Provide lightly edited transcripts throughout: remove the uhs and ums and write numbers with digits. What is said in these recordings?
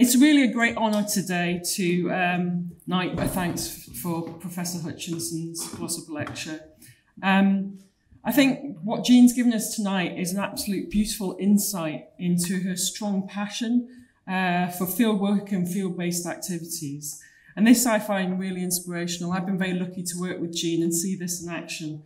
It's really a great honour today to knight a thanks for Professor Hutchinson's Glossop lecture. I think what Jean's given us tonight is an absolute beautiful insight into her strong passion for fieldwork and field-based activities. And this I find really inspirational. I've been very lucky to work with Jean and see this in action.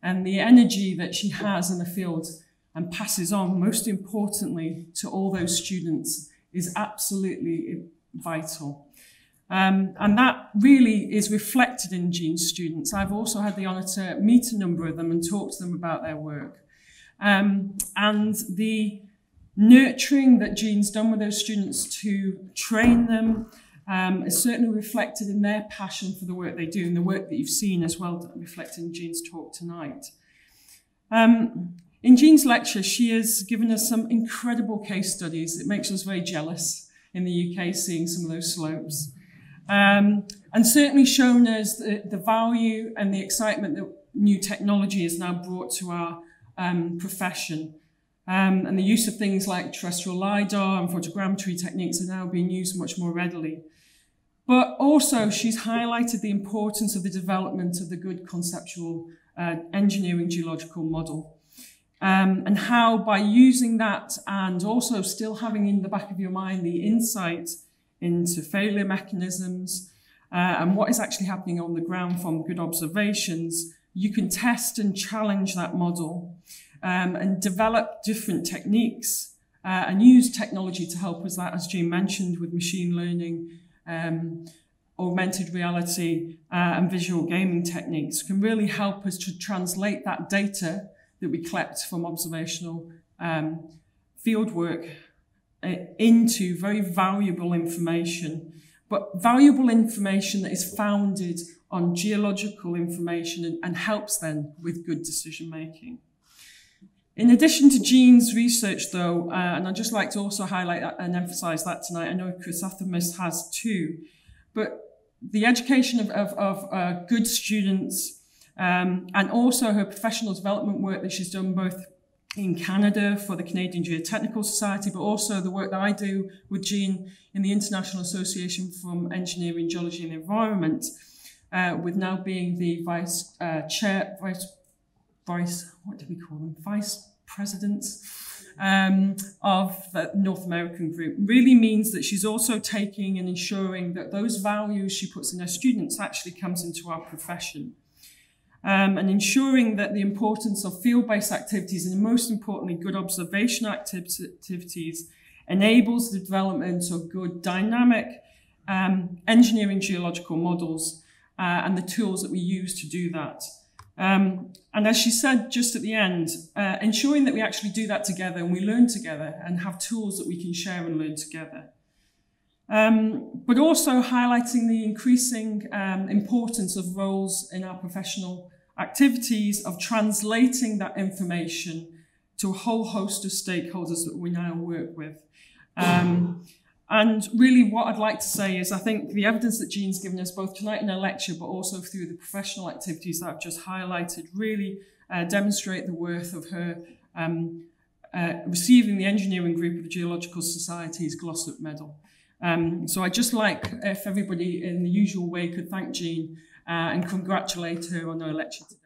And the energy that she has in the field and passes on, most importantly, to all those students is absolutely vital. And that really is reflected in Jean's students. I've also had the honour to meet a number of them and talk to them about their work. And the nurturing that Jean's done with those students to train them is certainly reflected in their passion for the work they do and the work that you've seen as well reflected in Jean's talk tonight. In Jean's lecture, she has given us some incredible case studies. It makes us very jealous in the UK seeing some of those slopes. And certainly shown us the value and the excitement that new technology has now brought to our profession. And the use of things like terrestrial LiDAR and photogrammetry techniques are now being used much more readily. But also she's highlighted the importance of the development of the good conceptual engineering geological model. And how by using that and also still having in the back of your mind the insight into failure mechanisms and what is actually happening on the ground from good observations, you can test and challenge that model and develop different techniques and use technology to help us, that, as Jean mentioned, with machine learning, augmented reality and visual gaming techniques can really help us to translate that data that we collect from observational fieldwork into very valuable information, but valuable information that is founded on geological information and helps then with good decision making. In addition to Jean's research though, and I'd just like to also highlight that and emphasize that tonight, I know Chris Athermus has too, but the education of good students and also her professional development work that she's done both in Canada for the Canadian Geotechnical Society, but also the work that I do with Jean in the International Association for Engineering, Geology and Environment, with now being the vice presidents of the North American group, really means that she's also taking and ensuring that those values she puts in her students actually comes into our profession. And ensuring that the importance of field-based activities and most importantly good observation activities enables the development of good dynamic engineering geological models and the tools that we use to do that. And as she said just at the end, ensuring that we actually do that together and we learn together and have tools that we can share and learn together. But also highlighting the increasing importance of roles in our professional activities of translating that information to a whole host of stakeholders that we now work with. And really what I'd like to say is I think the evidence that Jean's given us both tonight in her lecture but also through the professional activities that I've just highlighted really demonstrate the worth of her receiving the engineering group of the Geological Society's Glossop Medal. So I'd just like if everybody in the usual way could thank Jean and congratulate her on her lecture today.